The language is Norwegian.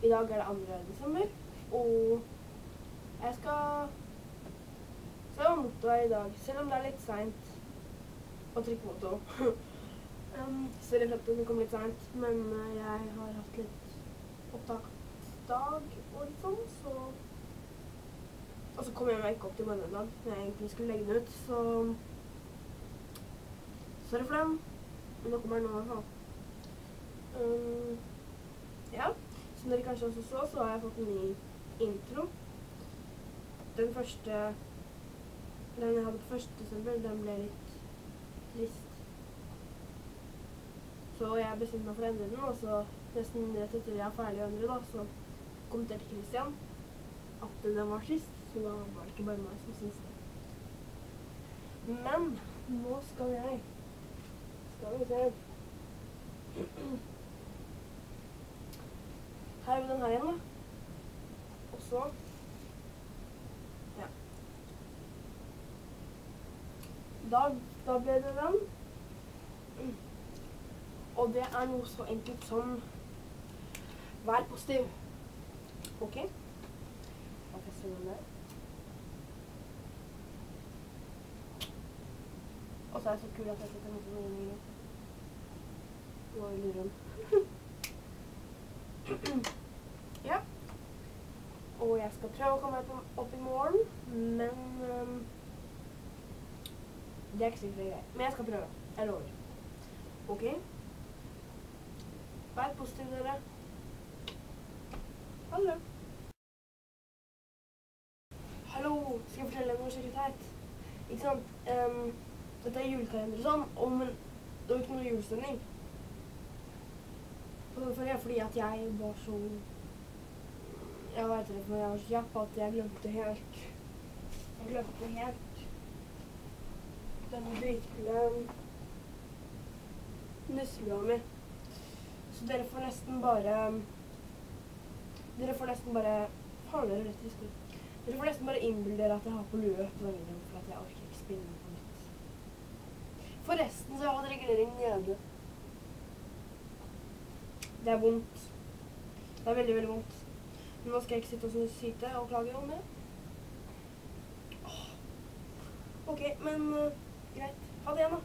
I dag er det 2. desember, og jeg skal se om motorvei I dag, selv om det litt sent å trykke motor. Sorry for at det kom litt sent, men jeg har hatt litt opptaksdag og litt sånn, så... Og så kom jeg meg ikke opp til morgenen dag, når jeg egentlig skulle legge den ut, så... Sorry for den, men nå kommer den nå I hvert fall. Ja, som dere kanskje også så har jeg fått en ny intro. Den jeg hadde på 1. desember, den ble litt trist. Så jeg bestemte meg for å endre den, og så nesten rett etter jeg var ferdig å endre da, så kommenterte Christian at den var trist, så da var det ikke bare meg som synes det. Men nå skal vi se. Her har vi den her igjen da. Og så, ja. Da ble det den. Og det noe så enkelt som vær positiv. Ok? Da fester den der. Og så det så kul at jeg setter noe sånn inn I det var I luren. Ja. Og jeg skal prøve å komme opp I morgen, men det ikke sikkert greit. Men jeg skal prøve. Jeg lover. Ok? Vær positiv, dere. Hallo. Hallo, skal jeg fortelle noe skikkelig teit? Ikke sant? Dette julekalender og sånn, men det var ikke noe julestemning. Fordi at jeg var så... Jeg vet ikke, for jeg var så kjapp at jeg glemte helt... den dritkule nusselua mi. Så dere får nesten bare... Faen, dere rett I skudd. Dere får nesten bare innbilde dere at jeg har på lue på den videoen, for at jeg orker ikke spille den på nytt. Forresten så hadde regulering nede. Det vondt. Det veldig, veldig vondt. Men nå skal jeg ikke sitte og syte og klage om det. Ok, men greit. Ha det igjen da.